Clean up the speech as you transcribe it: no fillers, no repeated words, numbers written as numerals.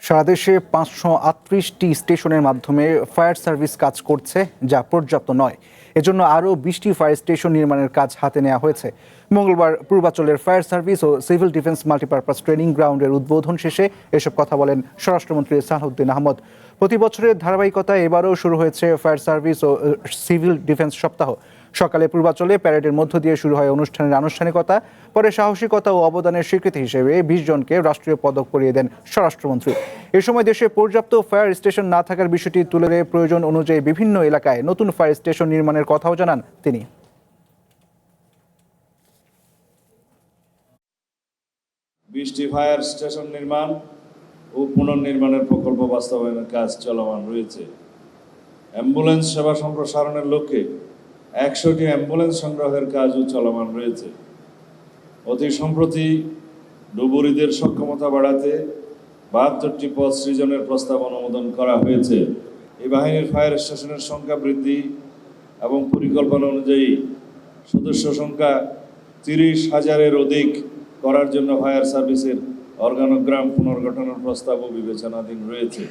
সারা দেশে 538টি স্টেশনের মাধ্যমে ফায়ার সার্ভিস কাজ করছে, যা পর্যাপ্ত নয়। এজন্য আরও 20টি ফায়ার স্টেশন নির্মাণের কাজ হাতে নেওয়া হয়েছে। মঙ্গলবার পূর্বাঞ্চলের ফায়ার সার্ভিস ও সিভিল ডিফেন্স মাল্টিপারপাস ট্রেনিং গ্রাউন্ডের উদ্বোধন শেষে এসব কথা বলেন স্বরাষ্ট্রমন্ত্রী সালাউদ্দিন আহমদ। প্রতি বছরের ধারাবাহিকতায় এবারও শুরু হয়েছে ফায়ার সার্ভিস ও সিভিল ডিফেন্স সপ্তাহ। সকালে পূর্বাঞ্চলে প্যারেডের মধ্য দিয়ে শুরু হয় অনুষ্ঠানের আনুষ্ঠানিকতা। পরে সাহসিকতা ও অবদানের স্বীকৃতি হিসেবে 20 জনকে রাষ্ট্রীয় পদক পরিয়ে দেন স্বরাষ্ট্রমন্ত্রী। এ সময় দেশে পর্যাপ্ত ফায়ার স্টেশন না থাকার বিষয়টি তুলে ধরে প্রয়োজন অনুযায়ী বিভিন্ন এলাকায় নতুন ফায়ার স্টেশন নির্মাণের কথাও জানান তিনি। 20টি ফায়ার স্টেশন নির্মাণ ও পুনর্নির্মাণের প্রকল্প বাস্তবায়নের কাজ চলমান রয়েছে। অ্যাম্বুলেন্স সেবা সম্প্রসারণের লক্ষ্যে 100টি অ্যাম্বুলেন্স সংগ্রহের কাজও চলমান রয়েছে। অতি সম্প্রতি ডুবুরিদের সক্ষমতা বাড়াতে 72টি পদ সৃজনের প্রস্তাব অনুমোদন করা হয়েছে। এই বাহিনীর ফায়ার স্টেশনের সংখ্যা বৃদ্ধি এবং পরিকল্পনা অনুযায়ী সদস্য সংখ্যা 30,000-এর অধিক করার জন্য ফায়ার সার্ভিসের অর্গানোগ্রাম পুনর্গঠনের প্রস্তাবও বিবেচনাধীন রয়েছে।